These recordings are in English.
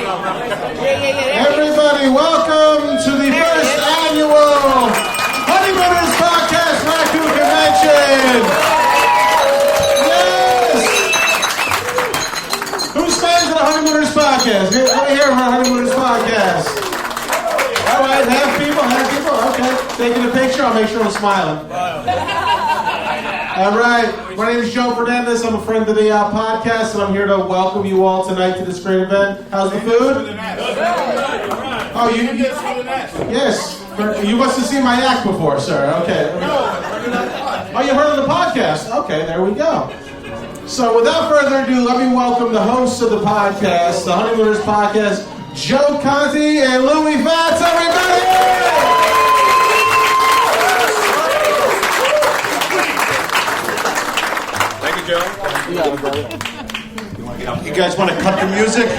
Everybody, welcome to the first annual Honeymooners Podcast Raccoon Convention. Yes! Who's fans of the Honeymooners Podcast? Let me hear from the Honeymooners Podcast. All right, half people. Okay. Taking a picture, I'll make sure I'm smiling. All right, my name is Joe Fernandez. I'm a friend of the podcast, and I'm here to welcome you all tonight to this great event. How's the food? Oh, you? Yes. You must have seen my act before, sir. Okay. Oh, you heard of the podcast? Okay, there we go. So, without further ado, let me welcome the hosts of the podcast, the Honeymooners Podcast, Joe Conti and Louis Fats. Everybody! You guys want to cut the music?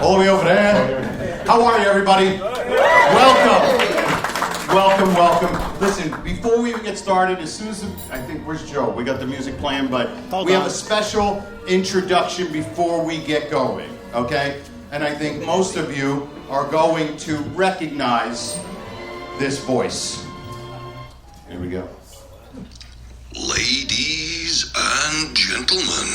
All the way over there. How are you, everybody? Welcome. Listen, before we even get started, as soon as I think, where's Joe? We got the music playing, but we have a special introduction before we get going, okay? And I think most of you are going to recognize this voice. Here we go. Ladies and gentlemen,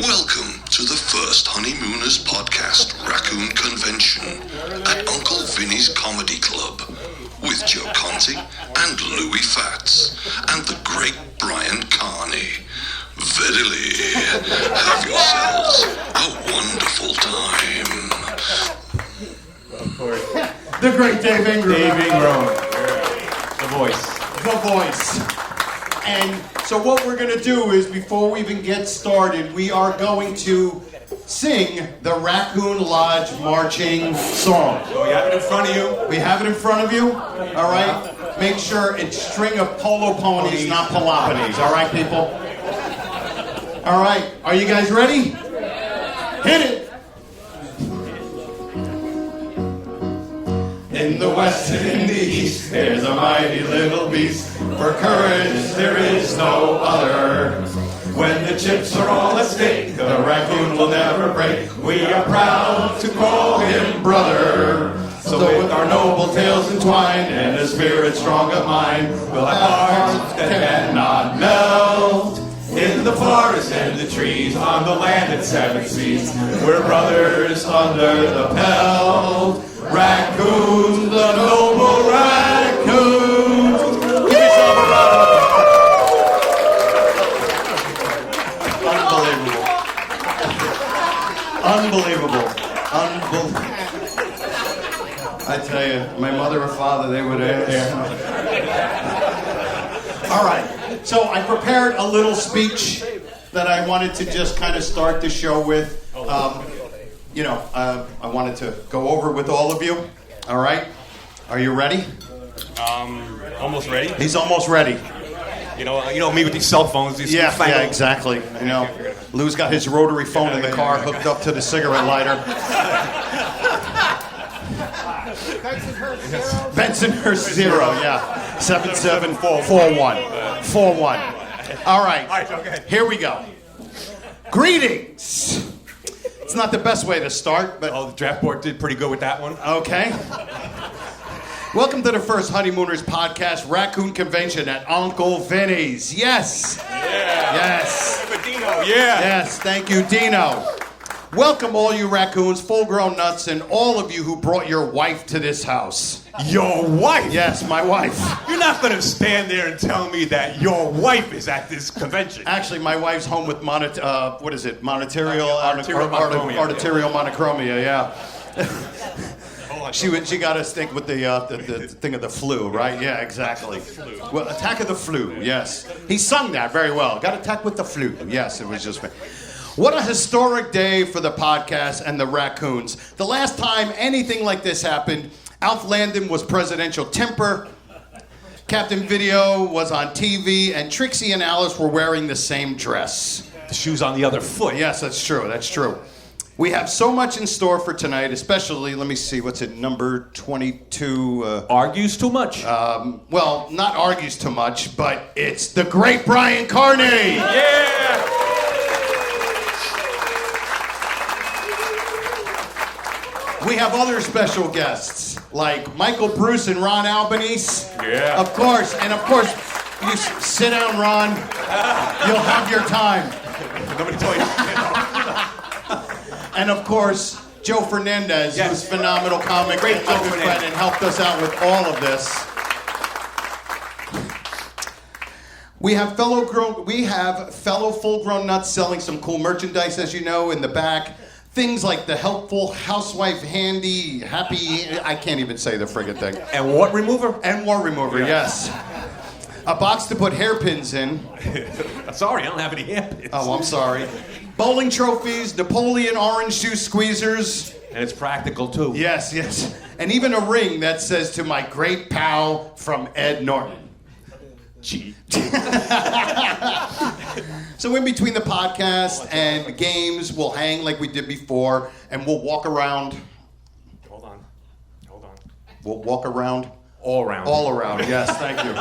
welcome to the first Honeymooners Podcast Raccoon Convention at Uncle Vinny's Comedy Club with Joe Conti and Louis Fats and the great Brian Carney. Verily, have yourselves a wonderful time. The great Dave Ingram. The voice. And so what we're going to do is, before we even get started, we are going to sing the Raccoon Lodge marching song. So we have it in front of you. We have it in front of you, all right? Make sure it's string of polo ponies, not palopones, all right, people? All right, are you guys ready? Hit it! In the west and in the east, there's a mighty little beast. For courage, there is no other. When the chips are all at stake, the raccoon will never break. We are proud to call him brother. So with our noble tails entwined and a spirit strong of mind, we'll have hearts that cannot melt. In the forest and the trees, on the land and seven seas, we're brothers under the pelt. Raccoons, the noble raccoons. Give yourself a round. Unbelievable. I tell you, my mother or father, they would ask. All right, so I prepared a little speech that I wanted to just kind of start the show with. I wanted to go over with all of you. All right? Are you ready? Almost ready. He's almost ready. You know me with these cell phones. These Yeah, exactly. Lou's got his rotary phone in the car hooked up to the cigarette lighter. Bensonhurst 0, yeah. 7741. 41. All right. Okay. Here we go. Greetings. It's not the best way to start, but... Oh, the draft board did pretty good with that one. Okay. Welcome to the first Honeymooners Podcast Raccoon Convention at Uncle Vinny's. Yes. Yeah. Yes. Hey, Dino, yeah. Yes, thank you, Dino. Welcome all you raccoons, full-grown nuts, and all of you who brought your wife to this house. Your wife? Yes, my wife. You're not going to stand there and tell me that your wife is at this convention. Actually, my wife's home with arterial monochromia, yeah. She got a stick with the thing of the flu, right? Yeah, exactly. Well, attack of the flu, yes. He sung that very well. Got attacked with the flu. Yes, it was just... What a historic day for the podcast and the raccoons. The last time anything like this happened, Alf Landon was presidential temper, Captain Video was on TV, and Trixie and Alice were wearing the same dress. The shoe's on the other foot. Yes, that's true. We have so much in store for tonight, especially, let me see, what's it, number 22? Argues too much. Well, not argues too much, but it's the great Brian Carney. Yeah! We have other special guests, like Michael Bruce and Ron Albanese. Yeah. Of course, you sit down, Ron. You'll have your time. Nobody told you. And of course, Joe Fernandez, Yes. who's a phenomenal comic, Great and Joe a good friend, and helped us out with all of this. We have fellow full-grown nuts selling some cool merchandise, as you know, in the back. Things like the helpful housewife handy, happy, I can't even say the friggin' thing. And what remover? And war remover, yes. A box to put hairpins in. Sorry, I don't have any hairpins. Oh, I'm sorry. Bowling trophies, Napoleon orange juice squeezers. And it's practical, too. Yes, yes. And even a ring that says to my great pal from Ed Norton. Gee. So in between the podcast and the games, we'll hang like we did before, and we'll walk around. Hold on. We'll walk around. All around. All around, yes, thank you.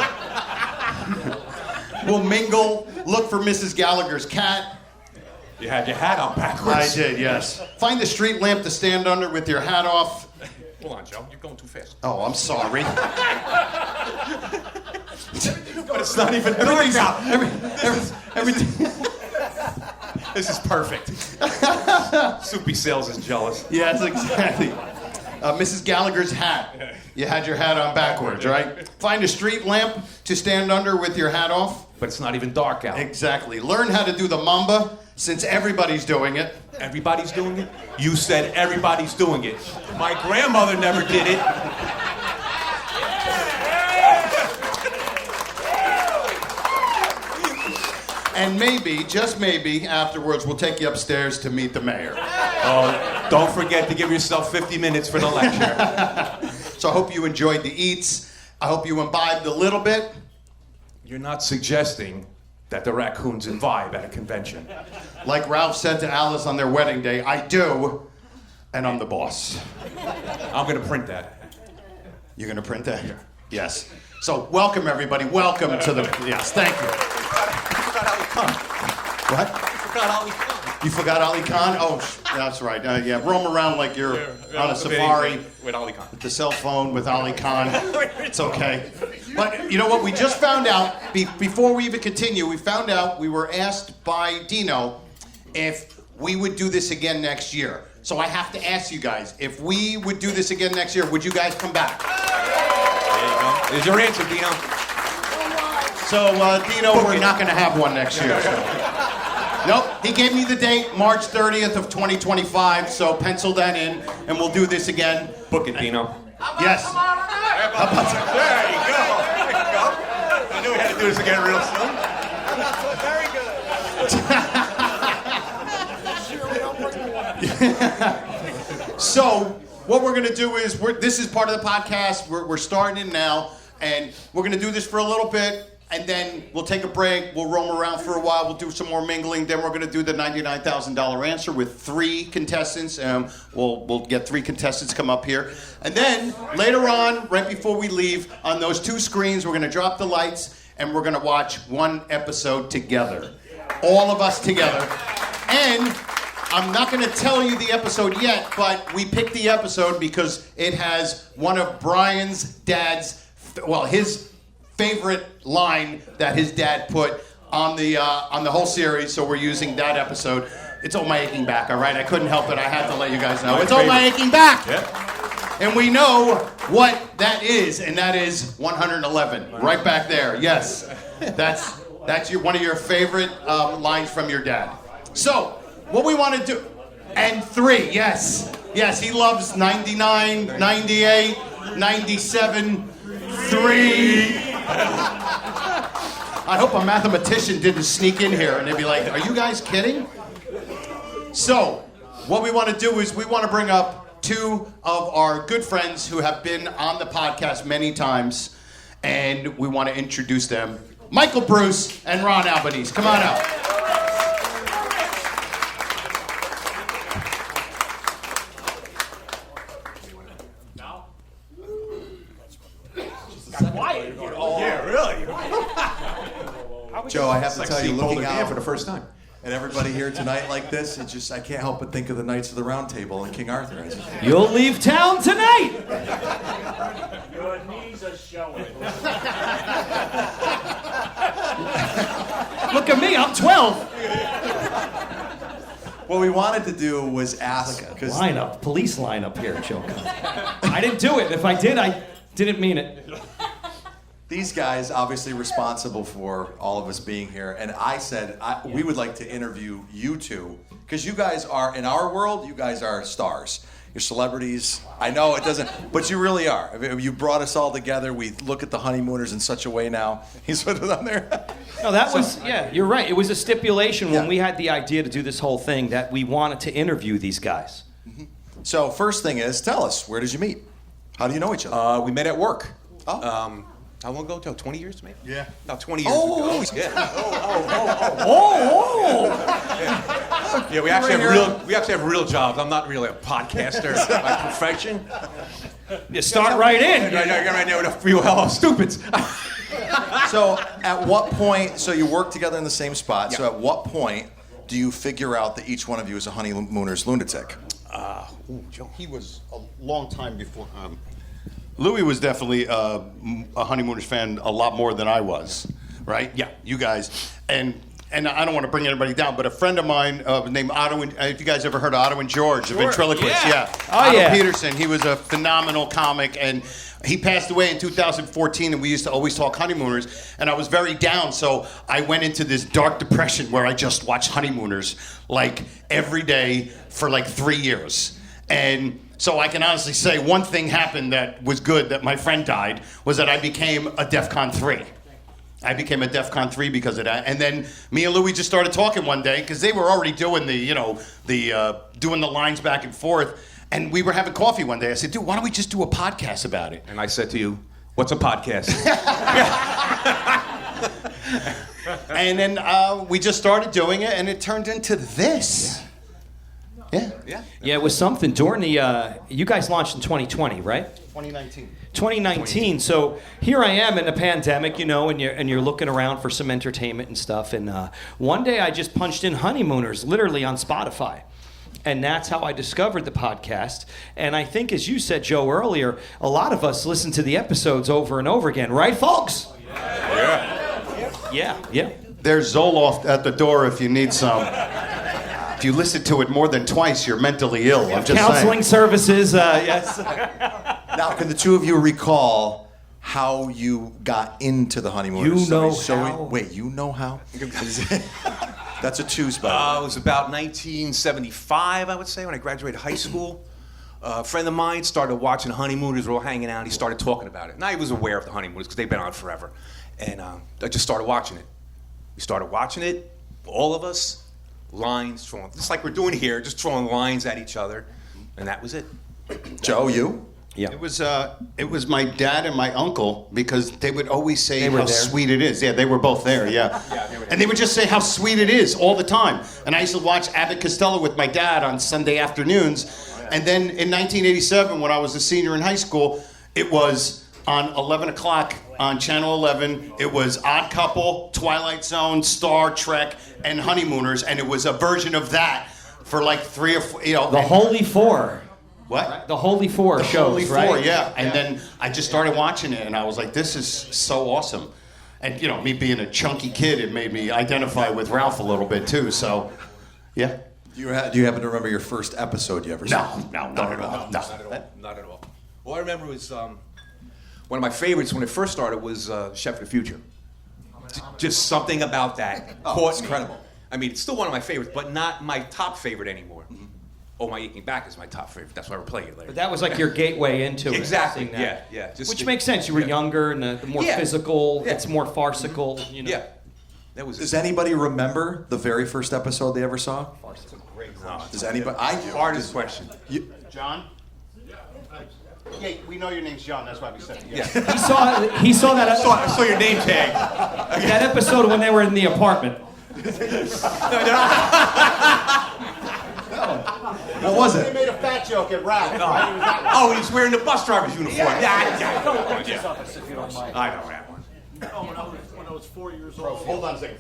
We'll mingle, look for Mrs. Gallagher's cat. You had your hat on backwards. I did, yes. Find the street lamp to stand under with your hat off. Hold on, Joe. You're going too fast. Oh, I'm sorry. But it's not even dark out. Everything. This is perfect. Soupy Sales is jealous. Yes, exactly. Mrs. Gallagher's hat. You had your hat on backwards, right? Find a street lamp to stand under with your hat off. But it's not even dark out. Exactly. Learn how to do the mamba, since everybody's doing it. Everybody's doing it? You said everybody's doing it. My grandmother never did it. And maybe, just maybe, afterwards we'll take you upstairs to meet the mayor. Oh, don't forget to give yourself 50 minutes for the lecture. So I hope you enjoyed the eats. I hope you imbibed a little bit. You're not suggesting that the raccoons imbibe at a convention. Like Ralph said to Alice on their wedding day, I do, and I'm the boss. I'm going to print that. You're going to print that? Yes. So welcome, everybody. Welcome to the... Yes, thank you. What? You forgot Ali Khan? Oh, that's right. Yeah, roam around like you're on a safari with Ali Khan. with the cell phone with Ali Khan. It's okay. But you know what? We just found out, before we even continue, we found out we were asked by Dino if we would do this again next year. So I have to ask you guys, if we would do this again next year, would you guys come back? There you go. There's your answer, Dino. So, Dino, we're not going to have one next year. So. Nope. He gave me the date, March 30th of 2025, so pencil that in, and we'll do this again. Book it, Dino. Yes. There you go. I knew we had to do this again real soon. So, what we're going to do is, this is part of the podcast. We're starting it now, and we're going to do this for a little bit. And then we'll take a break, we'll roam around for a while, we'll do some more mingling, then we're going to do the $99,000 answer with 3 contestants. We'll get 3 contestants come up here. And then, later on, right before we leave, on those 2 screens, we're going to drop the lights, and we're going to watch 1 episode together. All of us together. And I'm not going to tell you the episode yet, but we picked the episode because it has one of Brian's dad's, his favorite line that his dad put on the whole series, so we're using that episode. It's Oh My Aching Back, all right? I couldn't help it. I had to let you guys know. It's Oh My Aching Back! Yeah. And we know what that is, and that is 111, right back there. Yes, that's one of your favorite lines from your dad. So, what we want to do, and 3, yes. Yes, he loves 99, 98, 97, 3. I hope a mathematician didn't sneak in here and they'd be like, are you guys kidding? So, what we want to do is we want to bring up 2 of our good friends who have been on the podcast many times, and we want to introduce them. Michael Bruce and Ron Albanese. Come on out. Yeah, really? Joe, I have to It's like tell you, seeing looking Boulder Dam out for the first time. and everybody here tonight like this, I can't help but think of the Knights of the Round Table and King Arthur. You'll leave town tonight. Your knees are showing. Look at me, I'm 12. What we wanted to do was ask, because Police lineup here, Joe. I didn't do it. If I did, I didn't mean it. these guys obviously responsible for all of us being here, and I said we would like to interview you two, because you guys are, in our world, you guys are stars. You're celebrities. I know it doesn't, but you really are. I mean, you brought us all together. We look at the Honeymooners in such a way now. He's put it on there. No, that was, yeah, you're right. It was a stipulation when we had the idea to do this whole thing that we wanted to interview these guys. Mm-hmm. So first thing is, tell us, where did you meet? How do you know each other? We met at work. Oh. How long ago? 20 years, maybe? Yeah. About 20 years ago. Yeah. Yeah, we actually have real jobs. I'm not really a podcaster by profession. You start right in. Right now with a few hello stupids. So at what point, so you work together in the same spot, so at what point do you figure out that each one of you is a Honeymooners lunatic? Joe. He was a long time before. Louis was definitely a Honeymooners fan a lot more than I was, right? Yeah, you guys. And I don't want to bring anybody down, but a friend of mine named Otto, if you guys ever heard of Otto and George, the ventriloquist, Otto Peterson, he was a phenomenal comic, and he passed away in 2014, and we used to always talk Honeymooners, and I was very down, so I went into this dark depression where I just watched Honeymooners like every day for like 3 years. And so I can honestly say one thing happened that was good, that my friend died, was that I became a DEFCON 3. I became a DEFCON 3 because of that. And then me and Louis just started talking one day, because they were already doing doing the lines back and forth. And we were having coffee one day. I said, dude, why don't we just do a podcast about it? And I said to you, what's a podcast? And then we just started doing it, and it turned into this. Yeah, it was something. During the, you guys launched in 2020, right? 2019. So here I am in the pandemic, and you're looking around for some entertainment and stuff. And one day I just punched in Honeymooners, literally on Spotify. And that's how I discovered the podcast. And I think, as you said, Joe, earlier, a lot of us listen to the episodes over and over again. Right, folks? Yeah. There's Zoloft at the door if you need some. If you listen to it more than twice, you're mentally ill. I'm just Counseling services, yes. Now, can the two of you recall how you got into the Honeymooners? You know how? Wait, you know how? That's a two spot. It was about 1975, I would say, when I graduated high school. A friend of mine started watching Honeymooners. We were all hanging out. He started talking about it. And I was aware of the Honeymooners because they've been on forever. And I just started watching it. We started watching it, all of us, lines, throwing, just like we're doing here, just throwing lines at each other. And that was it. Joe, you? Yeah. It was my dad and my uncle, because they would always say how there. sweet it is. Yeah, they were both there, yeah. And they would just say how sweet it is all the time. And I used to watch Abbott Costello with my dad on Sunday afternoons. And then in 1987, when I was a senior in high school, it was on 11 o'clock on Channel 11. It was Odd Couple, Twilight Zone, Star Trek, and Honeymooners. And it was a version of that for like 3 or 4, The Holy Four. What? The Holy Four shows, Holy right? Four, yeah. And then I just started watching it, and I was like, this is so awesome. And, me being a chunky kid, it made me identify with Ralph a little bit, too. So, yeah. Do you happen to remember your first episode you ever saw? No, not at all. No. Not at all. All I remember was one of my favorites when it first started was Chef of the Future. Just something about that caught it's me. incredible. I mean, it's still one of my favorites, but not my top favorite anymore. Mm-hmm. Oh, My Aching Back is my top favorite. That's why we're playing it later. But that was like your gateway into it. Exactly. seeing that. Yeah. Which makes sense. You were younger, and the more physical, it's more farcical. Yeah. That was. Does anybody remember the very first episode they ever saw? Does anybody? I do. Hardest question. John? Yeah, we know your name's John. That's why we said it. Yeah. He saw that. I saw your name tag. That episode when they were in the apartment. What was They it? made a fat joke at Ralph. Oh, he's wearing the bus driver's uniform. Yeah. If you don't mind. I know that one. When I was 4 years old. Hold on a second.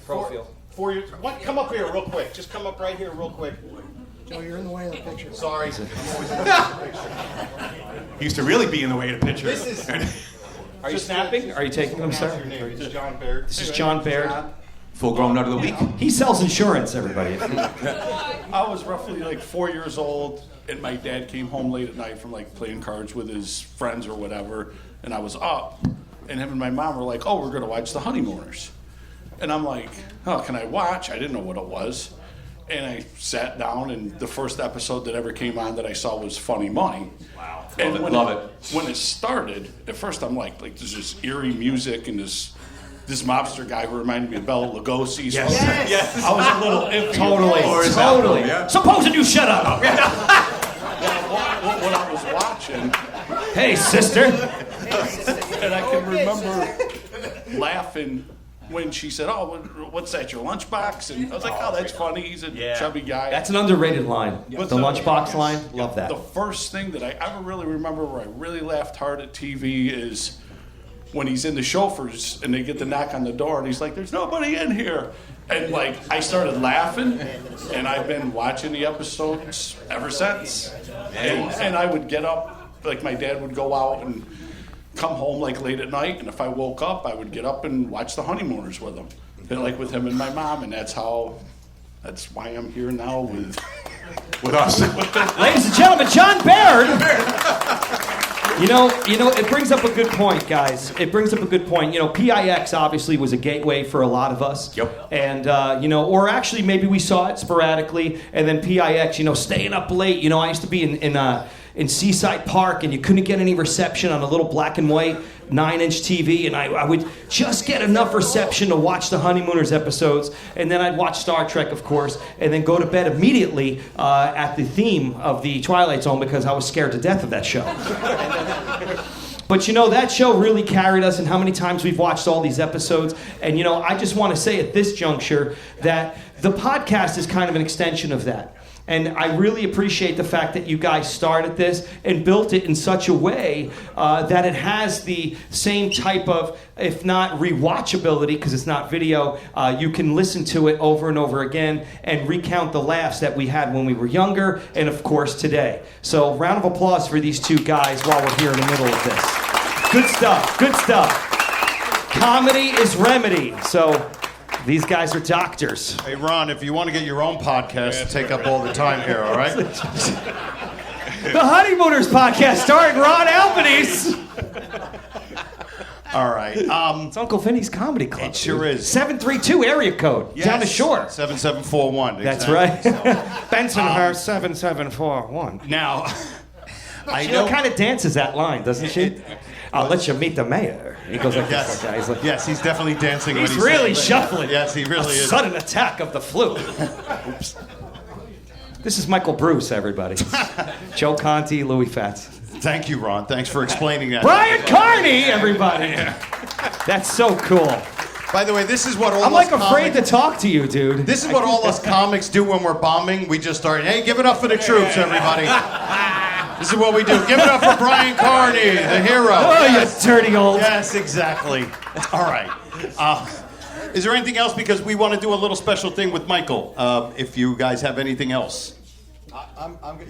4 years. What? Come up here real quick. Just come up right here real quick. Joe, you're in the way of the picture. Sorry. He used to really be in the way of the picture. This is. Are you snapping? Are you taking them, sir? This is John Baird. This is John Baird. Full grown nut of the week. He sells insurance, everybody. I was roughly like 4 years old, and my dad came home late at night from like playing cards with his friends or whatever, and I was up, and him and my mom were like, "Oh, we're gonna watch the Honeymooners," and I'm like, "Oh, can I watch?" I didn't know what it was, and I sat down, and the first episode that ever came on that I saw was Funny Money. Wow, and Love it. When it started, at first I'm like there's this eerie music and this mobster guy who reminded me of Bela Lugosi. So Yes. I was a little iffy. Totally. Yeah. Supposing you shut up. What I was watching, Hey, sister. and I can remember laughing when she said, "Oh, what's that? Your lunchbox?" And I was like, "Oh, that's funny. He's a chubby guy." That's an underrated line. But The lunchbox line. Love that. The first thing that I ever really remember where I really laughed hard at TV is when he's in the chauffeurs and they get the knock on the door and he's like, "There's nobody in here." And like I started laughing, and I've been watching the episodes ever since. And I would get up, like my dad would go out and come home like late at night, and if I woke up, I would get up and watch the Honeymooners with him, and like with him and my mom, and that's why I'm here now with us. Ladies and gentlemen, John Baird. You know, it brings up a good point, guys. It brings up a good point. You know, PIX obviously was a gateway for a lot of us. Yep. And, or actually maybe we saw it sporadically, and then PIX, staying up late. I used to be in Seaside Park, and you couldn't get any reception on a little black and white 9-inch TV, and I would just get enough reception to watch the Honeymooners episodes, and then I'd watch Star Trek, of course, and then go to bed immediately at the theme of the Twilight Zone because I was scared to death of that show. But that show really carried us, and how many times we've watched all these episodes. And I just want to say at this juncture that the podcast is kind of an extension of that. And I really appreciate the fact that you guys started this and built it in such a way that it has the same type of, if not rewatchability, because it's not video, you can listen to it over and over again and recount the laughs that we had when we were younger and, of course, today. So round of applause for these two guys while we're here in the middle of this. Good stuff, good stuff. Comedy is remedy. So these guys are doctors. Hey, Ron, if you want to get your own podcast, take up all the time here, all right? The Honeymooners podcast starring Ron Albanese. All right. It's Uncle Vinny's Comedy Club. It sure is. 732 area code. Yes. Down the shore. 7741. That's exactly. right. Bensonhurst 7741. Now, I She know. kind of dances that line, doesn't she? I'll let you meet the mayor. He goes like Yes. this. Like, he's like, Yes, he's definitely dancing. when he's really saying- shuffling. Yes, he really A is. sudden attack of the flu. Oops. This is Michael Bruce, everybody. Joe Conti, Louis Fats. Thank you, Ron. Thanks for explaining that. Brian Carney, everybody. That's so cool. By the way, this is what all I'm us like afraid comics, to talk to you, dude. This is what all us comics do when we're bombing. We just start, hey, give it up for the troops, everybody. This is what we do. Give it up for Brian Carney, the hero. Oh, Yes. you dirty old. Yes, exactly. All right. Is there anything else? Because we want to do a little special thing with Michael. If you guys have anything else.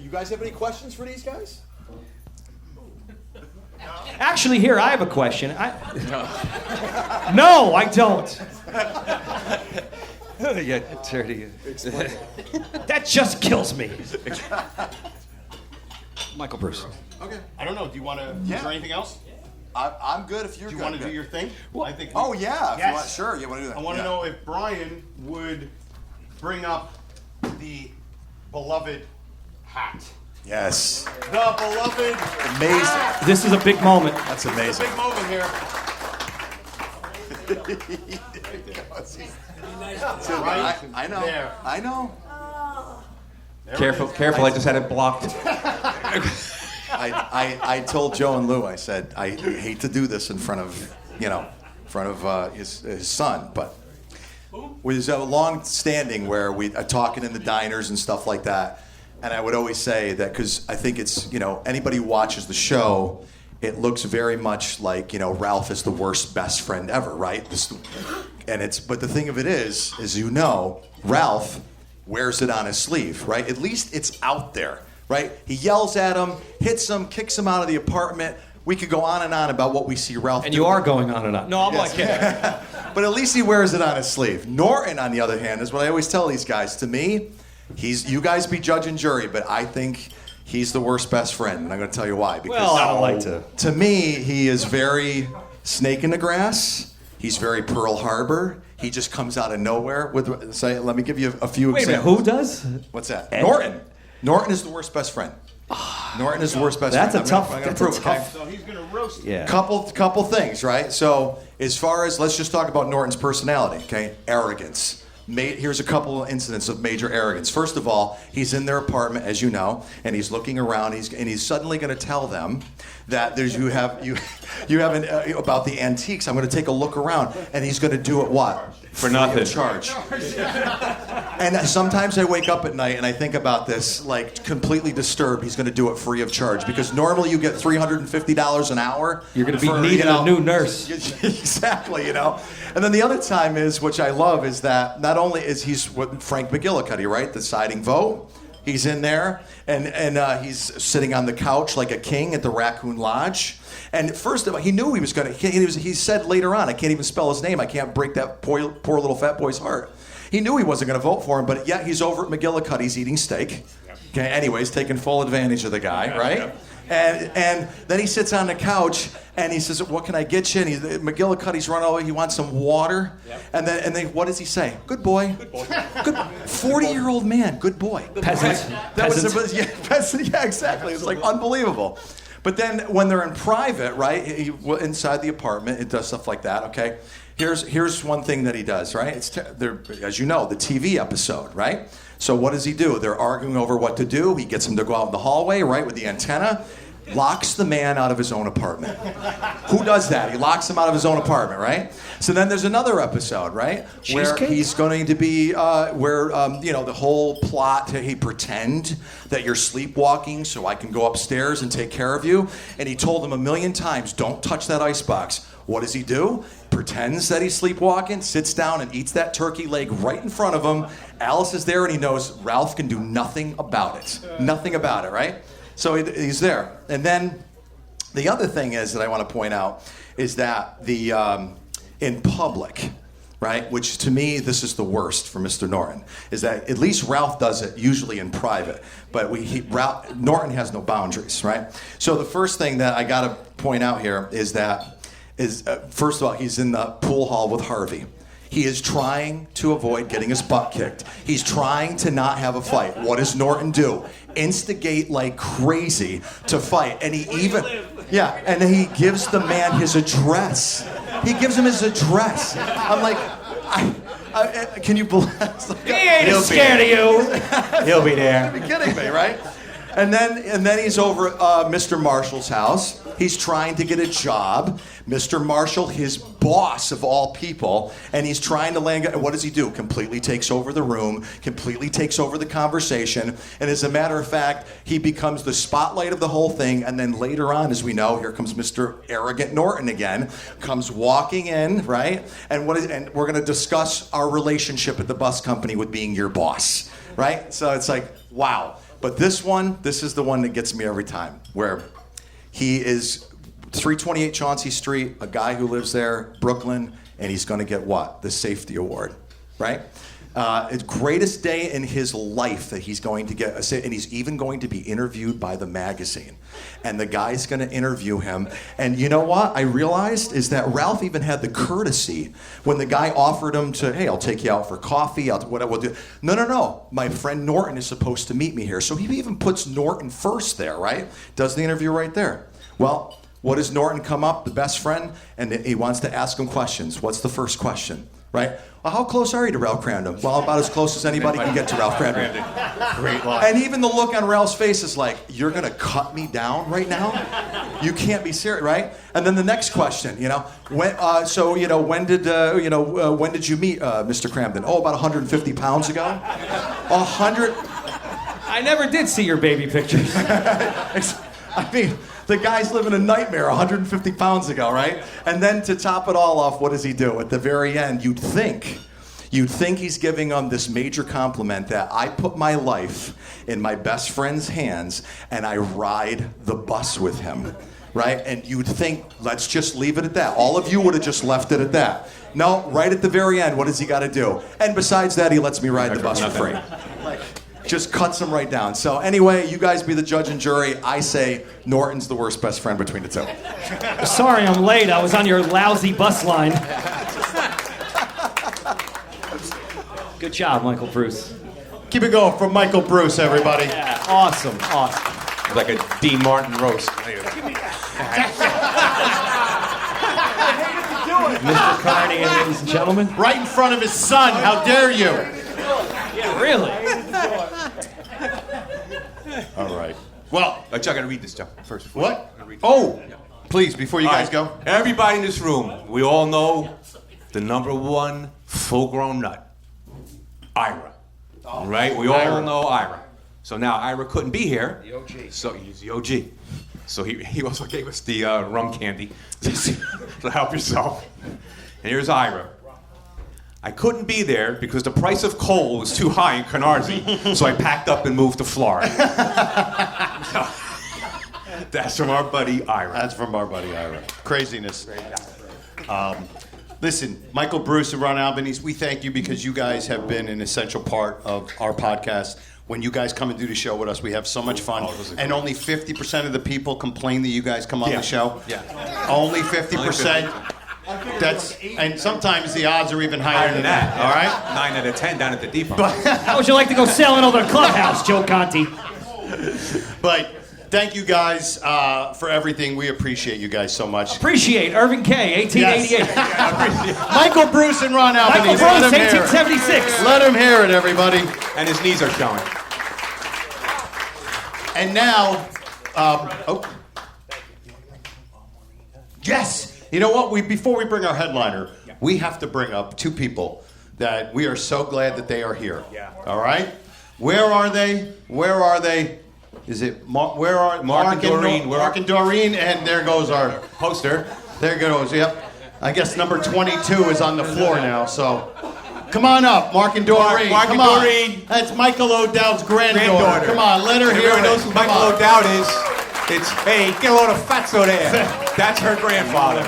You guys have any questions for these guys? Actually, here, I have a question. No, I don't. You dirty. That just kills me. Michael Bruce. Okay. I don't know. Do you want to? Is there anything else? I'm good if you're Do good. you want to do your thing? I think. Oh, yeah. If Yes. you want, sure, you want to do that. I want to Yeah. know if Brian would bring up the beloved hat. Yes. The beloved. Amazing. This is a big moment. That's amazing. Big moment here. I know. There. I know. Careful, I just had it blocked. I told Joe and Lou, I said, I hate to do this in front of, his son, but there's a long standing where we are talking in the diners and stuff like that. And I would always say that because I think it's, anybody who watches the show, it looks very much like, Ralph is the worst best friend ever, right? but the thing of it is you know, Ralph wears it on his sleeve, right? At least it's out there, right? He yells at him, hits him, kicks him out of the apartment. We could go on and on about what we see Ralph do. And you are going on and on. No, I'm like kidding. But at least he wears it on his sleeve. Norton, on the other hand, is what I always tell these guys. To me, you guys be judge and jury, but I think he's the worst best friend, and I'm going to tell you why. Because Well, I don't like to. To me, he is very snake in the grass. He's very Pearl Harbor. He just comes out of nowhere with. Say, let me give you a few Wait a minute, examples. who does? What's that? Ed? Norton. Norton is the worst best friend. Norton is the worst best That's friend. a tough. I'm gonna That's prove a it, tough. okay? So he's gonna roast you. Yeah. Couple things, right? So as far as, let's just talk about Norton's personality, okay? Arrogance. Here's a couple of incidents of major arrogance. First of all, he's in their apartment, as you know, and he's looking around. He's suddenly going to tell them that you have about the antiques. I'm going to take a look around, and he's going to do it what? For nothing. Free of charge. And sometimes I wake up at night and I think about this, like completely disturbed. He's going to do it free of charge because normally you get $350 an hour. You're going to be needing a new nurse. Exactly, you know. And then the other time is, which I love, is that not only is he's with Frank McGillicuddy, right, the deciding vote. He's in there, and he's sitting on the couch like a king at the Raccoon Lodge. And first of all, he knew he was going to. He said later on, I can't even spell his name. I can't break that poor little fat boy's heart. He knew he wasn't going to vote for him, but yet he's over at McGillicuddy's eating steak. Okay, anyways, taking full advantage of the guy, right? And then he sits on the couch and he says, "What can I get you?" And McGillicuddy's run over. He wants some water. Yep. And then what does he say? Good boy. Good boy. Good 40-year-old man. Good boy. Peasant. That was peasant. Yeah, exactly. It was like unbelievable. But then when they're in private, right? Inside the apartment, it does stuff like that. Okay. Here's one thing that he does, right? As you know, the TV episode, right? So what does he do? They're arguing over what to do. He gets him to go out in the hallway, right, with the antenna. Locks the man out of his own apartment. Who does that? He locks him out of his own apartment, right? So then there's another episode, right, where he's going to be, the whole plot, he pretend that you're sleepwalking so I can go upstairs and take care of you. And he told him 1,000,000 times, don't touch that icebox. What does he do? Pretends that he's sleepwalking, sits down and eats that turkey leg right in front of him. Alice is there and he knows Ralph can do nothing about it. Nothing about it, right? So he's there. And then the other thing is that I want to point out is that in public, right, which to me this is the worst for Mr. Norton, is that at least Ralph does it usually in private, but Norton has no boundaries, right? So the first thing that I got to point out here is first of all, he's in the pool hall with Harvey. He is trying to avoid getting his butt kicked. He's trying to not have a fight. What does Norton do? Instigate like crazy to fight. And he he gives the man his address. He gives him his address. I'm like, can you believe? He ain't scared of you. He'll be there. You're kidding me, right? And then he's over at Mr. Marshall's house. He's trying to get a job. Mr. Marshall, his boss of all people, and he's trying to land. And what does he do? Completely takes over the room, completely takes over the conversation. And as a matter of fact, he becomes the spotlight of the whole thing. And then later on, as we know, here comes Mr. Arrogant Norton again, comes walking in, right? And we're going to discuss our relationship at the bus company with being your boss, right? So it's like, wow. But this is the one that gets me every time, where he is 328 Chauncey Street, a guy who lives there, Brooklyn, and he's going to get what? The safety award, right? It's greatest day in his life that he's going to get, and he's even going to be interviewed by the magazine. And the guy's going to interview him. And you know what I realized is that Ralph even had the courtesy when the guy offered him to, hey, I'll take you out for coffee. We'll do. No. My friend Norton is supposed to meet me here. So he even puts Norton first there, right? Does the interview right there. Well, what does Norton come up, the best friend? And he wants to ask him questions. What's the first question? Right? Well, how close are you to Ralph Crandall? Well, about as close as anybody can get to Ralph Crandall. Great line. And even the look on Ralph's face is like, you're going to cut me down right now? You can't be serious, right? And then the next question, when did you meet Mr. Cramden? Oh, about 150 pounds ago. 100. I never did see your baby pictures. I mean, the guy's living a nightmare 150 pounds ago, right? And then to top it all off, what does he do? At the very end, you'd think he's giving him this major compliment that I put my life in my best friend's hands and I ride the bus with him, right? And you'd think, let's just leave it at that. All of you would have just left it at that. No, right at the very end, what does he got to do? And besides that, he lets me ride the bus for free. Just cuts him right down. So anyway, you guys be the judge and jury. I say Norton's the worst best friend between the two. Sorry I'm late. I was on your lousy bus line. Good job, Michael Bruce. Keep it going from Michael Bruce, everybody. Yeah, awesome. It's like a Dean Martin roast. Mr. Carney, ladies and gentlemen. Right in front of his son. How dare you? Yeah, really? All right. Well, Chuck, I gotta read this, Chuck, first. what? Oh, please, before you guys go. Everybody in this room, we all know the number one full-grown nut, Ira. Right? We all know Ira. So now Ira couldn't be here. The OG. So he's the OG. So he also gave us the rum candy. So help yourself. And here's Ira. I couldn't be there because the price of coal was too high in Canarsie, so I packed up and moved to Florida. That's from our buddy Ira. That's from our buddy Ira. Craziness. Listen, Michael Bruce and Ron Albanese, we thank you because you guys have been an essential part of our podcast. When you guys come and do the show with us, we have so much fun. And only 50% of the people complain that you guys come on the show. Yeah. Only 50%. And sometimes the odds are even higher than that. All right? 9 out of 10 down at the depot. How would you like to go sailing over the clubhouse, Joe Conti? But thank you guys for everything. We appreciate you guys so much. Appreciate Irvin K, 1888. Yes. Michael Bruce and Ron Albanese. Michael Bruce, 1876. Let him hear it, everybody. And his knees are showing. And now, yes. You know what? Before we bring our headliner, we have to bring up two people that we are so glad that they are here. Yeah. All right? Where are they? Where are they? Is it Mark and Doreen? Mark and Doreen, and there goes our Poster. There goes. Yep. I guess number 22 is on the floor now. So, come on up, Mark and Doreen. Mark come and on. Doreen. That's Michael O'Dowd's granddaughter. Come on, let her hear Everyone it. knows who Come Michael on. O'Dowd is. It's, hey, get a load of fatso there. That's her grandfather.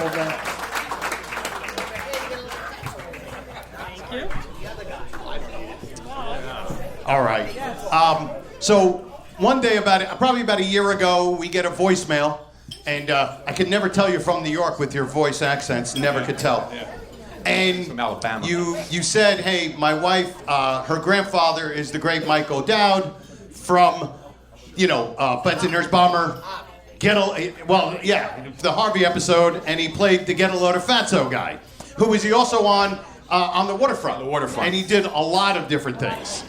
All right. So one day, probably about a year ago, we get a voicemail, and I could never tell you're from New York with your voice accents. Never could tell. And From Alabama. you said, hey, my wife, her grandfather is the great Mike O'Dowd from, Benson Nurse Bomber. The Harvey episode, and he played the Get a Load of Fatso guy, who was he also on the waterfront. And he did a lot of different things.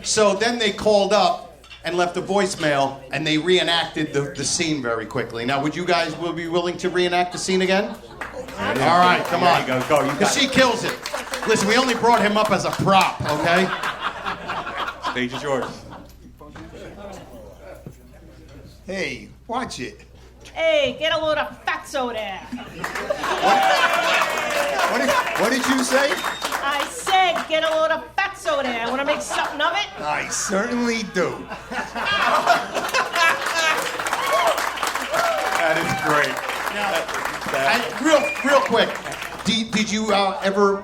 So then they called up and left a voicemail, and they reenacted the scene very quickly. Now, would you guys be willing to reenact the scene again? All right, come on. There you go. You got She kills it. Listen, we only brought him up as a prop, okay? Stage is yours. Hey, watch it. Hey, get a load of fatso there. What did you say? I said get a load of fatso there. Want to make something of it? I certainly do. That is great. Real quick, did you ever,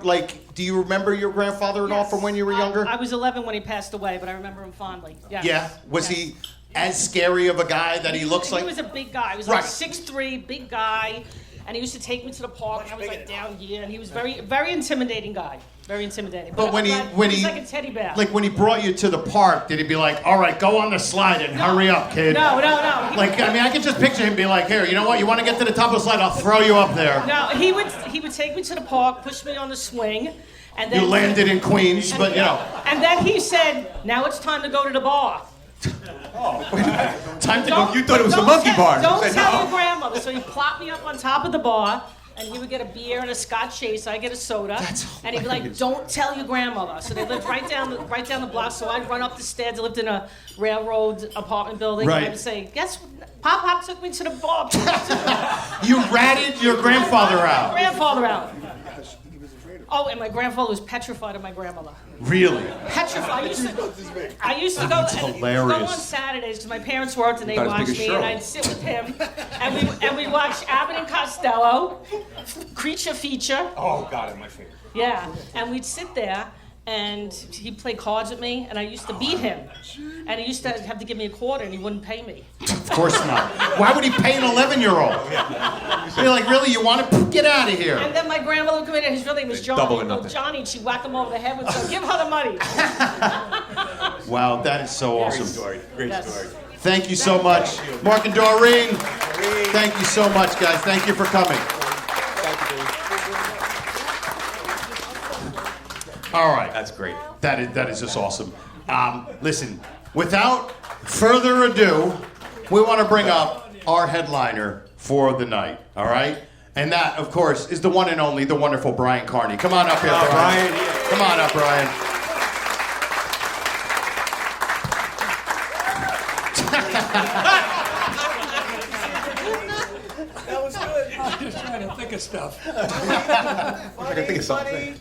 do you remember your grandfather at all from when you were younger? I was 11 when he passed away, but I remember him fondly. Yes. Yeah? Was he as scary of a guy that he looks like? He was a big guy. He was Right. like 6'3", big guy. And he used to take me to the park, and I was like down here, and he was very, very intimidating guy. Very intimidating. But when he was like a teddy bear. like when he brought you to the park, did he be like, all right, go on the slide and hurry up, kid? No. I can just picture him be like, here, you know what? You want to get to the top of the slide? I'll throw you up there. No, he would take me to the park, push me on the swing, and then You landed in Queens, but you know. And then he said, "Now it's time to go to the bar." Time to go. You thought it was a monkey bar. Don't You said tell no. your grandmother. So he plopped me up on top of the bar, and he would get a beer and a Scotch chaser. I get a soda, and he'd be like, "Don't tell your grandmother." So they lived right down the block. So I'd run up the stairs. I lived in a railroad apartment building. Right. And I'd say, "Guess what? Pop took me to the bar." You ratted your grandfather out. Grandfather out. Oh, and my grandfather was petrified of my grandmother. Really? Petrified. I used to go, hilarious. go on Saturdays because my parents worked and they About as watched big as me, Shirley. and I'd sit with him, and we watch Abbott and Costello, Creature Feature. Oh, God, my favorite. Yeah, and we'd sit there, and he'd play cards with me, and I used to beat him, and he used to have to give me a quarter, and he wouldn't pay me. Of course not. Why would he pay an 11-year-old? You're like, really? You want to get out of here? And then my grandmother would come in, and his real name was Johnny. Double or He'd go, nothing. Johnny, and she'd whack him over the head with, so give her the money. Wow, that is so awesome. Great Yes. story. Thank you so much, Mark and Doreen. Thank you so much, guys. Thank you for coming. All right. That's great. That is just awesome. Listen, without further ado, we want to bring up our headliner for the night, all right? And that, of course, is the one and only, the wonderful Brian Carney. Come on up here, Brian. Come on up, Brian. That was good. I'm just trying to think of stuff. I can think of something.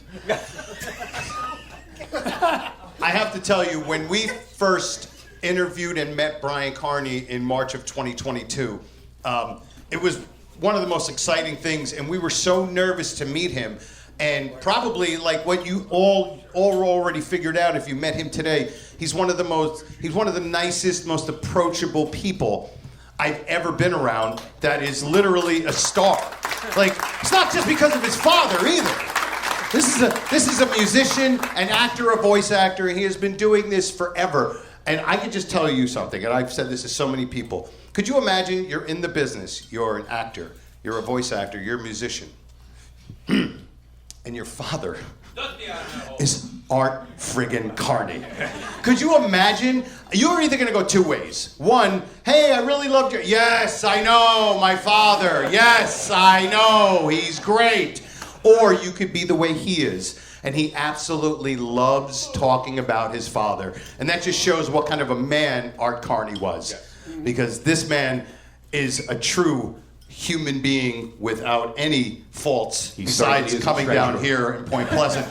I have to tell you, when we first interviewed and met Brian Carney in March of 2022, it was one of the most exciting things, and we were so nervous to meet him. And probably like what you all already figured out if you met him today, he's one of the nicest, most approachable people I've ever been around that is literally a star. Like, it's not just because of his father either. This is a musician, an actor, a voice actor, and he has been doing this forever. And I can just tell you something, and I've said this to so many people. Could you imagine you're in the business, you're an actor, you're a voice actor, you're a musician, and your father is Art friggin' Carney. Could you imagine? You're either gonna go two ways. One, hey, I really loved you. Yes, I know, my father. Yes, I know, he's great. Or you could be the way he is, and he absolutely loves talking about his father. And that just shows what kind of a man Art Carney was. Because this man is a true human being without any faults besides coming down here in Point Pleasant.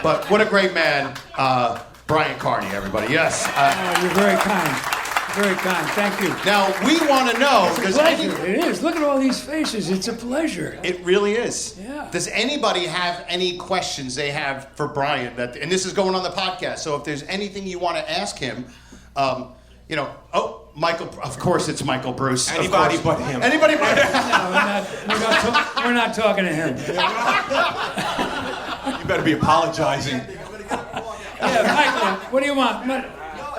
But what a great man, Brian Carney, everybody. Yes. You're very kind. Very kind. Thank you. Now, we want to know... It's a pleasure. It is. Look at all these faces. It's a pleasure. It really is. Yeah. Does anybody have any questions they have for Brian? And this is going on the podcast, so if there's anything you want to ask him, Michael, of course it's Michael Bruce. Anybody but him. Anybody but him. No, we're not talking to him. You better be apologizing. Yeah, Michael, what do you want? No,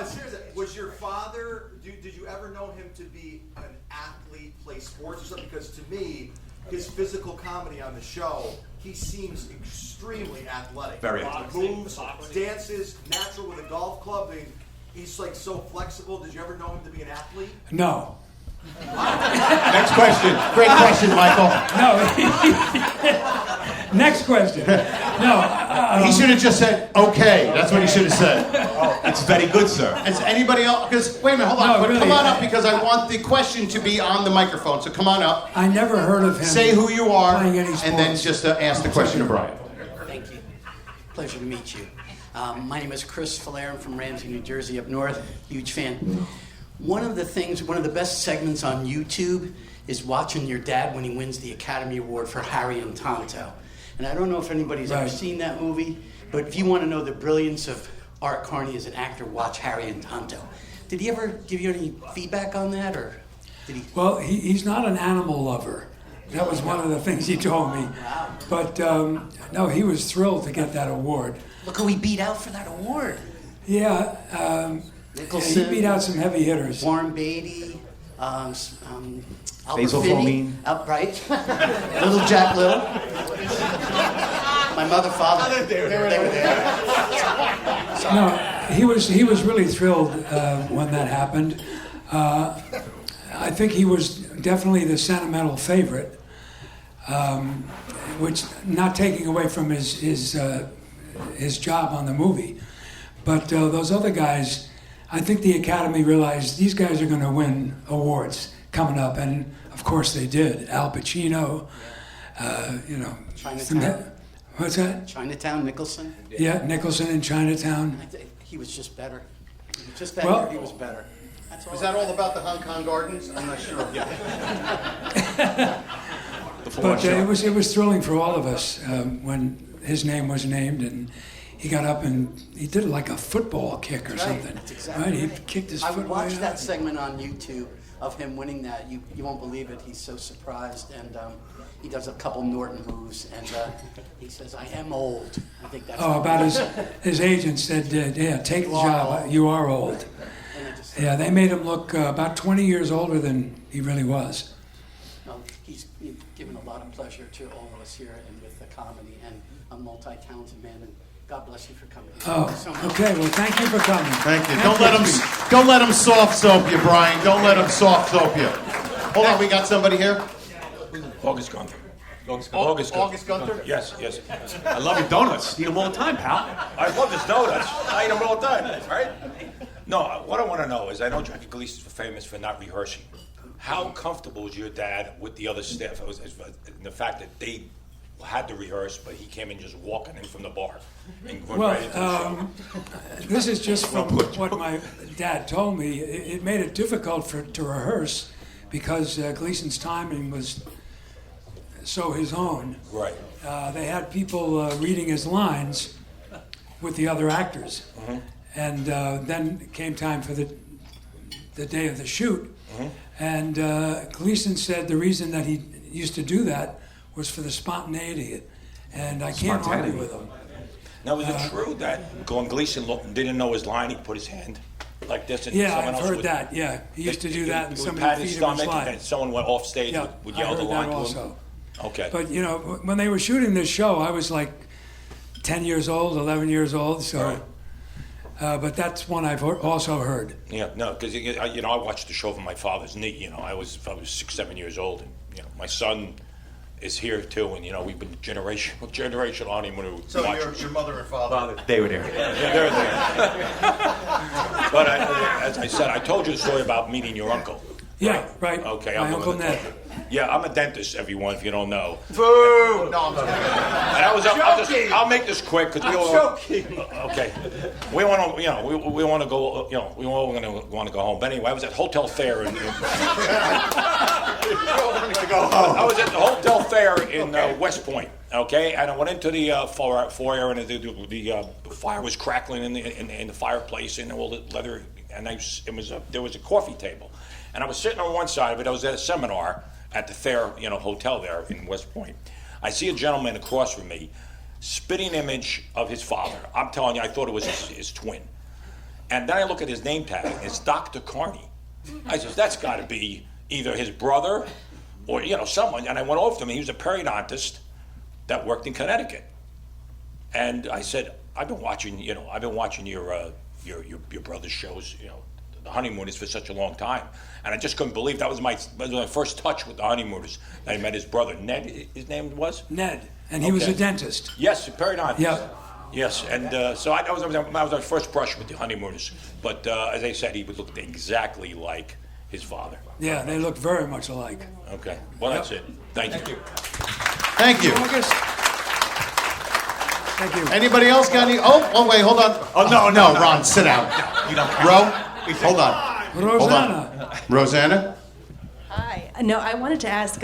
seriously. Was your father, did you ever know him to be an athlete, play sports or something? Because to me, his physical comedy on the show, he seems extremely athletic. Very athletic. Moves, dances, natural with a golf club. I mean, he's like so flexible. Did you ever know him to be an athlete? No. Next question. Great question, Michael. No. Next question. No. He should have just said, okay. That's what he should have said. Oh, it's very good, sir. Is anybody else? Because, wait a minute, hold on. No, But really. come on up because I want the question to be on the microphone. So come on up. I never heard of him. Say who you are, playing any and then sports. just ask the question to Brian. Thank you. Pleasure to meet you. My name is Chris Falaire. I'm from Ramsey, New Jersey, up north. Huge fan. One of the best segments on YouTube is watching your dad when he wins the Academy Award for Harry and Tonto. And I don't know if anybody's ever seen that movie, but if you want to know the brilliance of Art Carney as an actor, watch Harry and Tonto. Did he ever give you any feedback on that, or did he? Well, he's not an animal lover. That was one of the things he told me. Wow. But no, he was thrilled to get that award. Look who he beat out for that award. Yeah, Nicholson, he beat out some heavy hitters. Warren Beatty, Albert Basil Finney, right? Little Jack Little. My mother, father, they were there. No, he was really thrilled when that happened. I think he was definitely the sentimental favorite. which not taking away from his job on the movie, but those other guys, I think the Academy realized these guys are going to win awards coming up, and of course they did. Al Pacino, Chinatown. What's that? Chinatown, Nicholson. Yeah, Nicholson in Chinatown. He was just better. Just that year, he was better. Was that all about the Hong Kong Gardens? I'm not sure. But it was thrilling for all of us when his name was named, and he got up and he did like a football kick or something. That's exactly right. He kicked his foot. I watched that segment on YouTube of him winning that. You won't believe it. He's so surprised, and he does a couple Norton moves, and he says, "I am old." I think that's. Oh, about his agent said, "Yeah, take the job. You are old." Yeah, they made him look about 20 years older than he really was. No, he's given a lot of pleasure to all of us here and with the comedy, and a multi-talented man. And God bless you for coming. Oh, okay. Well, thank you for coming. Thank you. Don't let him soft soap you, Brian. Don't let him soft soap you. Hold on, we got somebody here. August Gunther. August Gunther? Yes. I love your donuts. Eat them all the time, pal. I love his donuts. I eat them all the time, right? No, what I want to know is, I know Jackie Gleason's famous for not rehearsing. How comfortable was your dad with the other staff? It was the fact that they had to rehearse, but he came in just walking in from the bar and went right into the show. This is just from what my dad told me. It made it difficult to rehearse because Gleason's timing was so his own. Right. They had people reading his lines with the other actors. Mm-hmm. And then came time for the day of the shoot. Mm-hmm. And Gleason said the reason that he used to do that was for the spontaneity. And I can't argue with him. Now, is it true that Glenn Gleason didn't know his line? He put his hand like this, and yeah, someone I've else heard would, that. Yeah, he used to do that, and would somebody pat would his feed him his stomach, line. and then someone went off stage would yell the line to him. Okay. But you know, when they were shooting this show, I was like 10 years old, 11 years old. So. Right. But that's one I've also heard. Yeah, no, because I watched the show from my father's knee. I was 6, 7 years old, and my son is here too, and we've been generational honeymoon. So your mother and father, they were there. Yeah, they're there. But as I said, I told you the story about meeting your uncle. Yeah, right. Okay, my Uncle Ned. Yeah, I'm a dentist, everyone, if you don't know. Boo! No, I'm And I'll make this quick because we all. joking. Okay, we want to, we want to go, we all want to go home. But anyway, I was at Hotel Fair in. I was at the Hotel Fair in West Point. Okay, and I went into the foyer, and the fire was crackling in the fireplace, and all the leather, and there was a coffee table, and I was sitting on one side of it. I was at a seminar at the Fair, hotel there in West Point. I see a gentleman across from me, spitting image of his father. I'm telling you, I thought it was his twin. And then I look at his name tag, and it's Dr. Carney. I said, that's got to be either his brother or someone. And I went over to him. He was a periodontist that worked in Connecticut. And I said, I've been watching your brother's shows, the Honeymooners, for such a long time. And I just couldn't believe that was my first touch with the Honeymooners. I met his brother, Ned, his name was? Ned, and he was a dentist. Yes, a periodontist. Yeah. Yes, and so that was my first brush with the Honeymooners. But as I said, he looked exactly like his father. Yeah, they look very much alike. Okay, well, that's it. Thank you. Thank you. Thank you. Anybody else got any? Oh, wait, hold on. Oh, no, Ron, sit down. You don't Ro, hold on. Rosanna. Rosanna? Hi. No, I wanted to ask,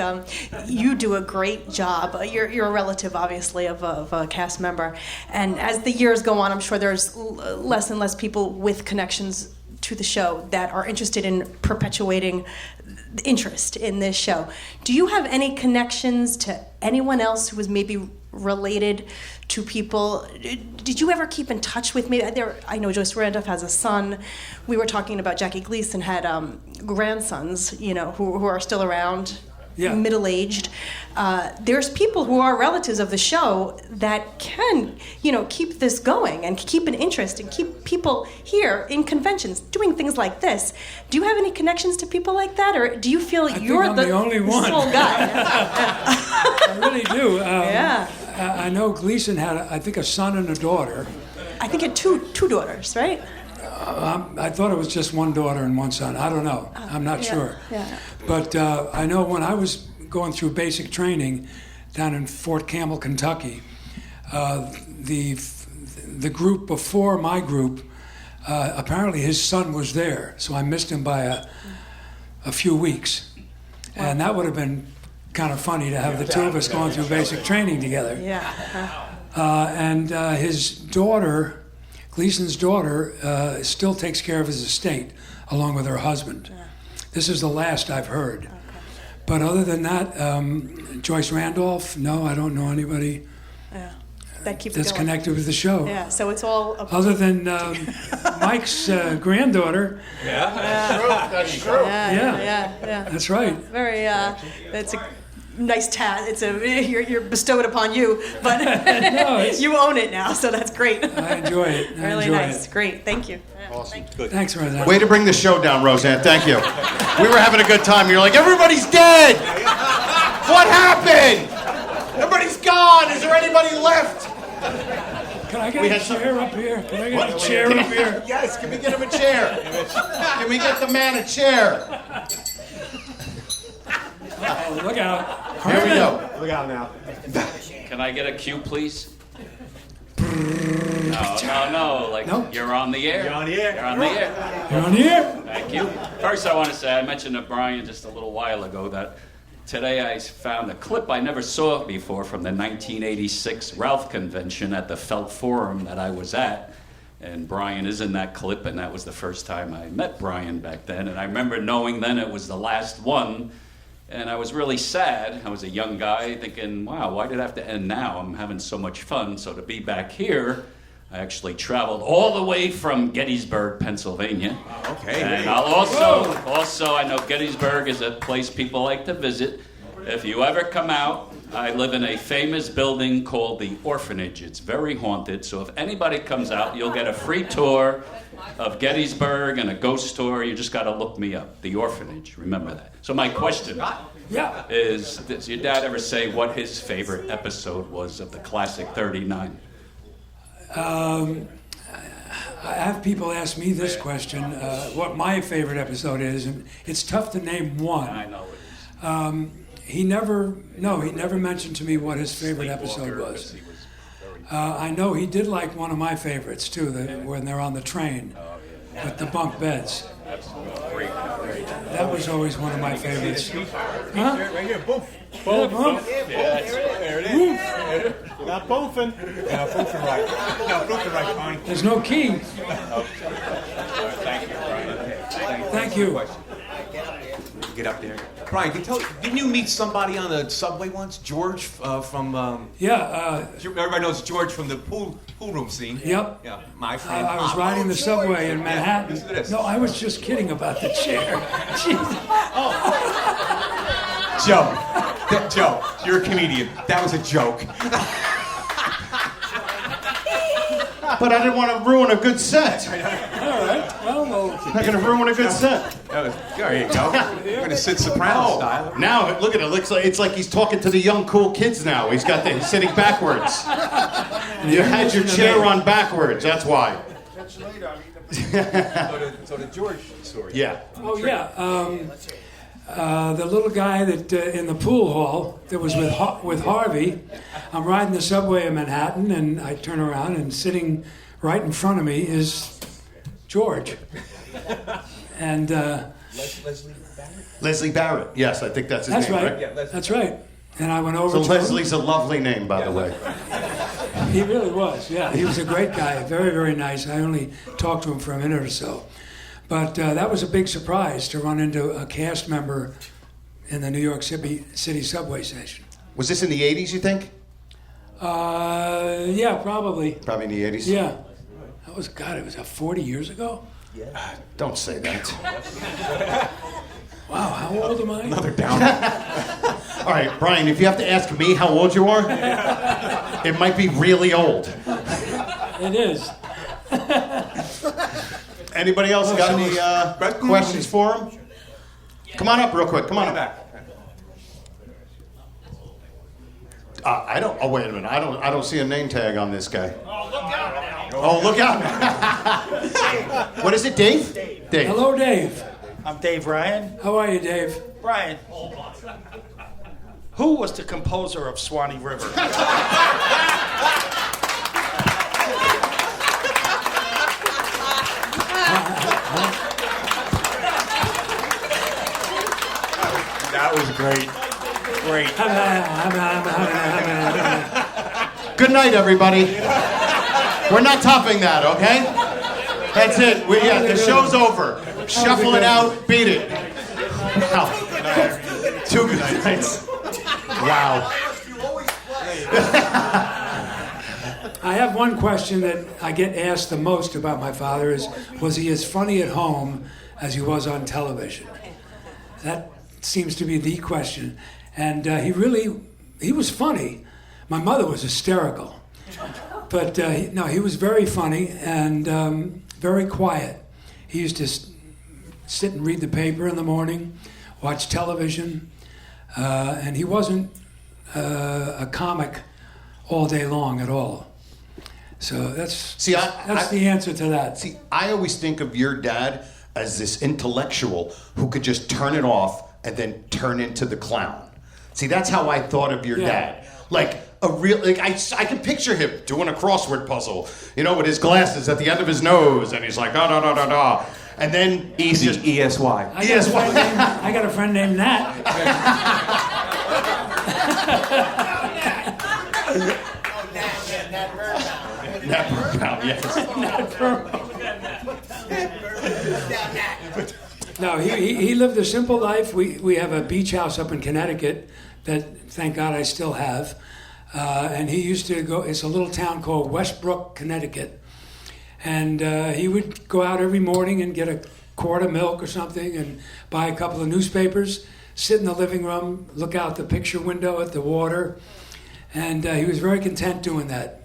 you do a great job. You're a relative, obviously, of a cast member. And as the years go on, I'm sure there's less and less people with connections to the show that are interested in perpetuating interest in this show. Do you have any connections to anyone else who was maybe related to people? Did you ever keep in touch with I know Joyce Randolph has a son. We were talking about Jackie Gleason had grandsons, who are still around. middle-aged. There's people who are relatives of the show that can, keep this going and keep an interest and keep people here in conventions doing things like this. Do you have any connections to people like that, or do you feel you're I'm the only one. sole guy? I really do. Yeah. I know Gleason had, I think, a son and a daughter. I think he had two daughters, right? I thought it was just one daughter and one son. I don't know. I'm not sure. Yeah. But I know when I was going through basic training down in Fort Campbell, Kentucky, the group before my group, apparently his son was there, so I missed him by a few weeks. And that would have been kind of funny to have the two of us going through basic training together. Yeah. And his daughter, Gleason's daughter, still takes care of his estate along with her husband. Yeah. This is the last I've heard. Okay. But other than that, Joyce Randolph, no, I don't know anybody that keeps that's going. connected with the show. Yeah, so it's all... Other than Mike's granddaughter. That's true. Yeah. That's right. Very, that's a nice task. It's you're bestowed upon you, but you own it now, so that's great. I enjoy it. Really nice. Great. Thank you. Awesome. Good. Thanks, Roseanne. Way to bring the show down, Roseanne. Thank you. We were having a good time. You're like, everybody's dead. What happened? Everybody's gone. Is there anybody left? Can I get a chair up here? Can I get a chair up here? Yes, can we get him a chair? Can we get the man a chair? Oh, look out. Here we go. Look out now. Can I get a cue, please? No. Like, you're on the air. You're on the air. You're on the air. You're on the air. Thank you. First, I want to say, I mentioned to Brian just a little while ago that today I found a clip I never saw before from the 1986 Ralph convention at the Felt Forum that I was at. And Brian is in that clip, and that was the first time I met Brian back then. And I remember knowing then it was the last one. And I was really sad. I was a young guy thinking, wow, why did it have to end now? I'm having so much fun. So to be back here, I actually traveled all the way from Gettysburg, Pennsylvania. Okay. And I'll also, I know Gettysburg is a place people like to visit. If you ever come out, I live in a famous building called the Orphanage. It's very haunted. So if anybody comes out, you'll get a free tour of Gettysburg and a ghost tour. You just got to look me up. The Orphanage. Remember that. So my question is, does your dad ever say what his favorite episode was of the classic 39? I have people ask me this question, what my favorite episode is, and it's tough to name one. I know it is. He never mentioned to me what his favorite episode was. I know he did like one of my favorites too, when they're on the train with the bunk beds. That was always one of my favorites. Huh? Right here, boom. There it is. Not boofing. Yeah, boofing right. No, boofing right, Barney. There's no key. Thank you, Brian. Thank you. Get up there. Brian, didn't you meet somebody on the subway once? George from... everybody knows George from the pool room scene. Yep. Yeah, my friend. I was riding the subway in Manhattan. Listen to this. No, I was just kidding about the chair. Joe, you're a comedian. That was a joke. But I didn't want to ruin a good set. All right. Well, not going to ruin a good set. There you go. You're going to sit soprano style. Now, look at it. It's like he's talking to the young, cool kids now. He's sitting backwards. You had your chair on backwards. That's why. So the George story. Yeah. Oh, yeah. The little guy that in the pool hall that was with Harvey. I'm riding the subway in Manhattan, and I turn around, and sitting right in front of me is George. And Leslie Barrett. Yes, I think that's his name. Right. Yeah, that's right. And I went over to Leslie's a lovely name, by the way. He really was. Yeah, he was a great guy. Very, very nice. I only talked to him for a minute or so. But that was a big surprise to run into a cast member in the New York City subway station. Was this in the 80s, you think? Yeah, probably. Probably in the 80s? Yeah. It was 40 years ago? Yeah. Don't say that. Wow, how old am I? Another downer. All right, Brian, if you have to ask me how old you are, it might be really old. It is. Anybody else got any questions for him? Come on up real quick. Come on up. I don't. Oh, wait a minute. I don't see a name tag on this guy. Oh, look out! What is it, Dave? Dave. Hello, Dave. I'm Dave Ryan. How are you, Dave? Brian, who was the composer of Swanee River? That was great. Great. Good night, everybody. We're not topping that, okay? That's it. The show's over. Shuffle it out. Beat it. Wow. 2 good nights. Wow. I have one question that I get asked the most about my father was he as funny at home as he was on television? That seems to be the question. And he was funny. My mother was hysterical. But he was very funny and very quiet. He used to sit and read the paper in the morning, watch television, and he wasn't a comic all day long at all. So that's the answer to that. See, I always think of your dad as this intellectual who could just turn it off and then turn into the clown. See, that's how I thought of your dad. Like I can picture him doing a crossword puzzle, with his glasses at the end of his nose, and he's like da da da da da, and then Easy, just ESY. I got a friend named Nat. Nat Burpound, yes. No, he lived a simple life. We have a beach house up in Connecticut that, thank God, I still have. And he used to go, it's a little town called Westbrook, Connecticut. And he would go out every morning and get a quart of milk or something and buy a couple of newspapers, sit in the living room, look out the picture window at the water. And he was very content doing that.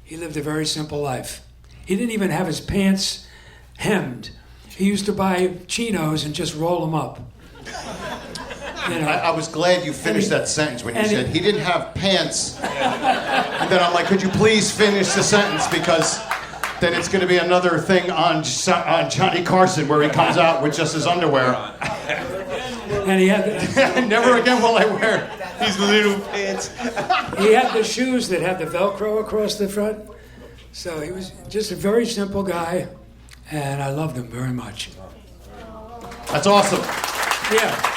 He lived a very simple life. He didn't even have his pants hemmed. He used to buy chinos and just roll them up. I was glad you finished that sentence when you said he didn't have pants. And then I'm like, could you please finish the sentence, because then it's going to be another thing on Johnny Carson where he comes out with just his underwear. And he had never again will I wear these little pants. He had the shoes that had the Velcro across the front. So he was just a very simple guy, and I loved him very much. That's awesome. Yeah.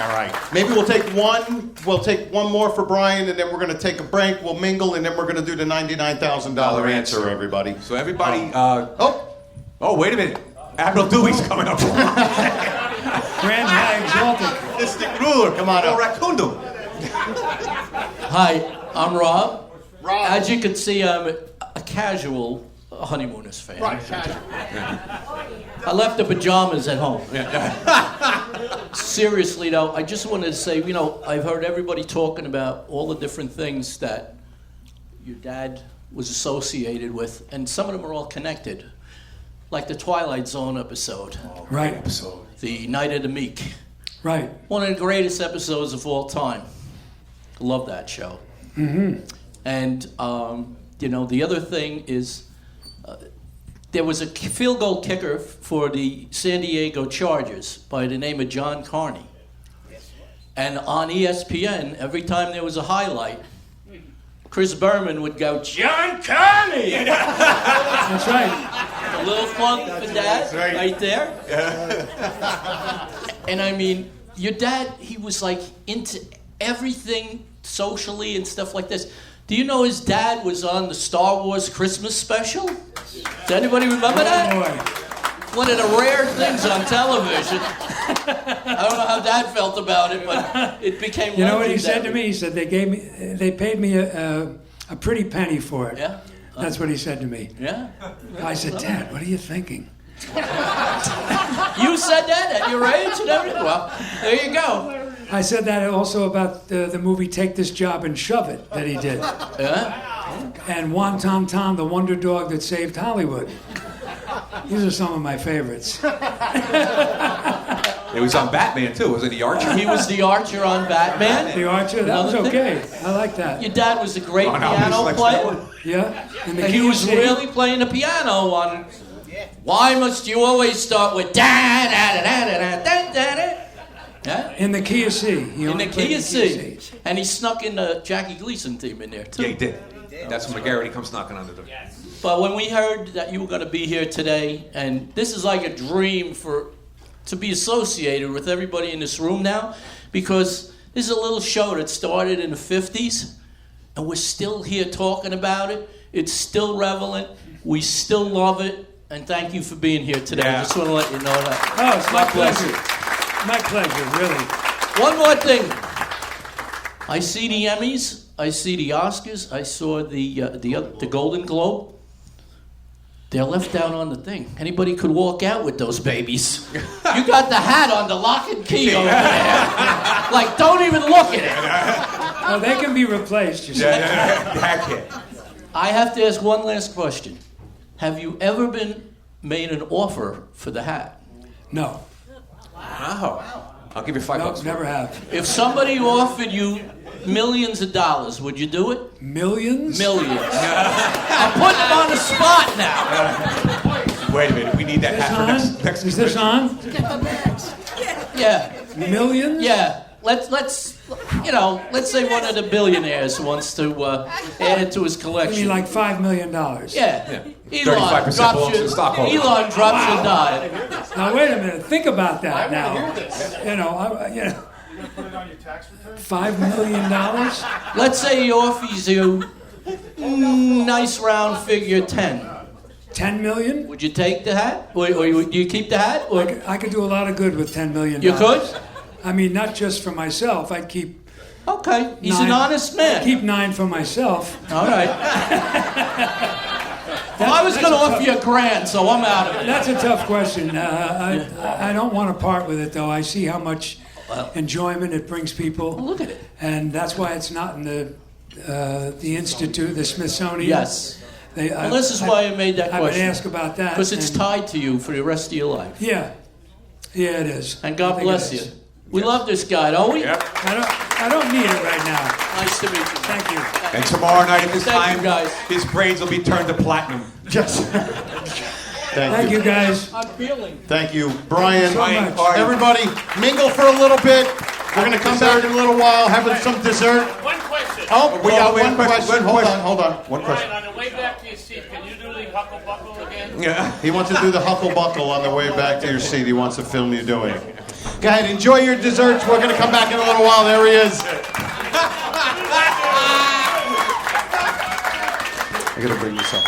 All right. Maybe we'll take one more for Brian, and then we're going to take a break. We'll mingle, and then we're going to do the $99,000 answer, everybody. So everybody... Oh, wait a minute. Admiral Dewey's coming up. Grand High Exalted. It's the ruler. Come on up. Rakundu. Hi, I'm Rob. As you can see, I'm a casual Honeymooners fan. Right, casual. I left the pajamas at home. Seriously, though, I just wanted to say, I've heard everybody talking about all the different things that your dad was associated with, and some of them are all connected. Like the Twilight Zone episode. Right. Episode. The Night of the Meek. Right. One of the greatest episodes of all time. Love that show. Mm-hmm. And, the other thing is there was a field goal kicker for the San Diego Chargers by the name of John Carney. And on ESPN, every time there was a highlight, Chris Berman would go, John Carney! That's right. A little plug for Dad right there. And I mean, your dad, he was like into everything socially and stuff like this. Do you know his dad was on the Star Wars Christmas special? Does anybody remember that? One of the rare things on television. I don't know how Dad felt about it, but it became. You know what he said to me? He said they paid me a pretty penny for it. Yeah. That's what he said to me. Yeah. I said, Dad, what are you thinking? You said that at your age and everything? Well, there you go. I said that also about the movie Take This Job and Shove It that he did. Yeah? And Wonton Tom, the wonder dog that saved Hollywood. These are some of my favorites. It was on Batman too, wasn't he Archer? He was the Archer on Batman. The Archer, that was okay. I like that. Your dad was a great piano player. Yeah. And he was really playing the piano on Why Must You Always Start with da da da da da da da da. Yeah? In the Key of C. In the Key of C. And he snuck in the Jackie Gleason theme in there too. Yeah, he did. That's when McGarity comes knocking on the door. But when we heard that you were going to be here today, and this is like a dream to be associated with everybody in this room now, because this is a little show that started in the 50s, and we're still here talking about it. It's still relevant. We still love it. And thank you for being here today. Yeah. I just want to let you know that. Oh, it's my pleasure. You. My pleasure, really. One more thing. I see the Emmys. I see the Oscars. I saw the Golden Globe. They're left out on the thing. Anybody could walk out with those babies. You got the hat on the lock and key over there. Like, don't even look at it. Oh, they can be replaced, you see. I have to ask one last question. Have you ever been made an offer for the hat? No. Wow. I'll give you $5. Never have. If somebody offered you millions of dollars, would you do it? Millions? Millions. I'm putting him on the spot now. Wait a minute, we need that hat for next Is this on? Yeah. Millions? Yeah. Let's say one of the billionaires wants to add it to his collection. You mean like $5 million? Yeah. 35% belongs to the stockholder. Elon drops your dime. Now wait a minute. Think about that now. Hear this. You know. You gonna put it on your tax return? $5 million? Let's say he offers you nice round figure 10. 10 million? Would you take the hat? Or do you keep the hat? Or? I could do a lot of good with $10 million. You could? I mean, not just for myself. I'd keep. Okay, he's an honest man. I'd keep 9 for myself. All right. Well, I was going to offer you $1,000, so I'm out of it. That's a tough question. I don't want to part with it, though. I see how much enjoyment it brings people. Well, look at it. And that's why it's not in the Institute, the Smithsonian. Yes. This is why I made that question. I would ask about that. Because it's tied to you for the rest of your life. Yeah. Yeah, it is. And God bless you. We love this guy, don't we? Yep. I don't need it right now. Nice to meet you. Thank you. And tomorrow night at this Thank time, you, guys. his braids will be turned to platinum. Yes. Thank you, guys. I'm feeling. Thank you, Brian. So much. Everybody, mingle for a little bit. We're going to come back in a little while, having some dessert. One question. Oh, we got one question. Hold on. One Brian, question. on the way back to your seat, can you do the huckle buckle again? Yeah. He wants to do the huckle buckle on the way back to your seat. He wants to film you doing it. Go ahead, enjoy your desserts. We're going to come back in a little while. There he is. I got to bring this up.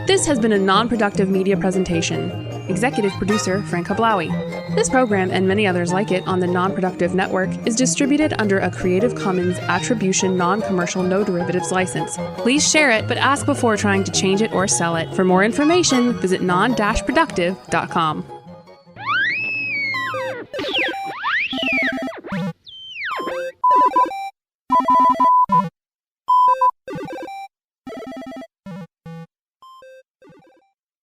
This has been a non-productive media presentation. Executive producer Frank Hablawi. This program and many others like it on the Non-Productive Network is distributed under a Creative Commons Attribution Non-Commercial No Derivatives license. Please share it, but ask before trying to change it or sell it. For more information, visit non-productive.com.